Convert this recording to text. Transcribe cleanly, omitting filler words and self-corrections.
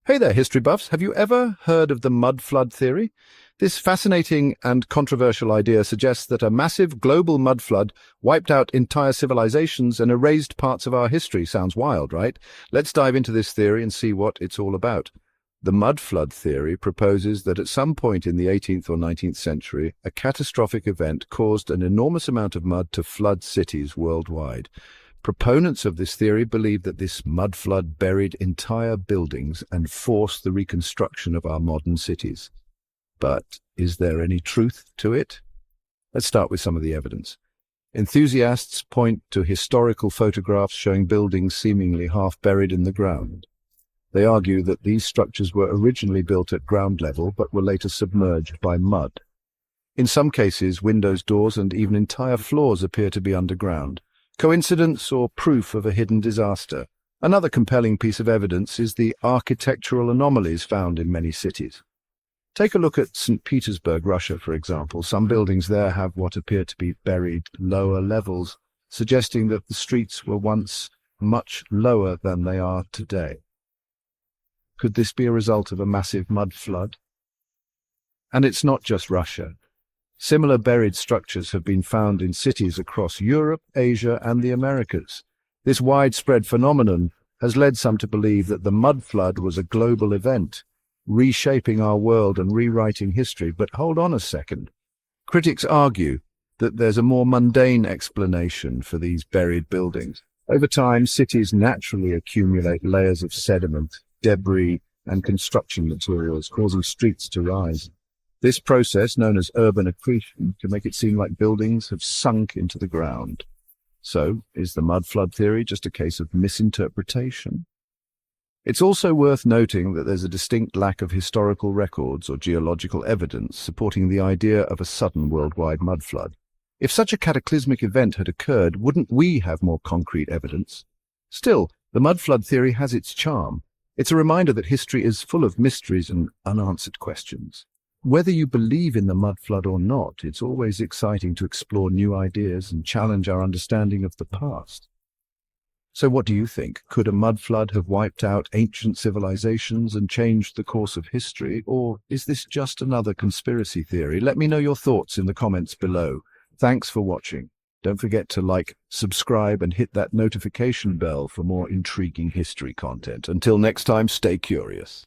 Hey there, history buffs. Have you ever heard of the mud flood theory? This fascinating and controversial idea suggests that a massive global mud flood wiped out entire civilizations and erased parts of our history. Sounds wild, right? Let's dive into this theory and see what it's all about. The mud flood theory proposes that at some point in the 18th or 19th century, a catastrophic event caused an enormous amount of mud to flood cities worldwide. Proponents of this theory believe that this mud flood buried entire buildings and forced the reconstruction of our modern cities. But is there any truth to it? Let's start with some of the evidence. Enthusiasts point to historical photographs showing buildings seemingly half buried in the ground. They argue that these structures were originally built at ground level but were later submerged by mud. In some cases, windows, doors, and even entire floors appear to be underground. Coincidence or proof of a hidden disaster? Another compelling piece of evidence is the architectural anomalies found in many cities. Take a look at St. Petersburg, Russia, for example. Some buildings there have what appear to be buried lower levels, suggesting that the streets were once much lower than they are today. Could this be a result of a massive mud flood? And it's not just Russia. Similar buried structures have been found in cities across Europe, Asia, and the Americas. This widespread phenomenon has led some to believe that the mud flood was a global event, reshaping our world and rewriting history. But hold on a second. Critics argue that there's a more mundane explanation for these buried buildings. Over time, cities naturally accumulate layers of sediment, debris, and construction materials, causing streets to rise. This process, known as urban accretion, can make it seem like buildings have sunk into the ground. So, is the mud flood theory just a case of misinterpretation? It's also worth noting that there's a distinct lack of historical records or geological evidence supporting the idea of a sudden worldwide mud flood. If such a cataclysmic event had occurred, wouldn't we have more concrete evidence? Still, the mud flood theory has its charm. It's a reminder that history is full of mysteries and unanswered questions. Whether you believe in the mud flood or not, it's always exciting to explore new ideas and challenge our understanding of the past. So what do you think? Could a mud flood have wiped out ancient civilizations and changed the course of history? Or is this just another conspiracy theory? Let me know your thoughts in the comments below. Thanks for watching. Don't forget to like, subscribe, and hit that notification bell for more intriguing history content. Until next time, stay curious.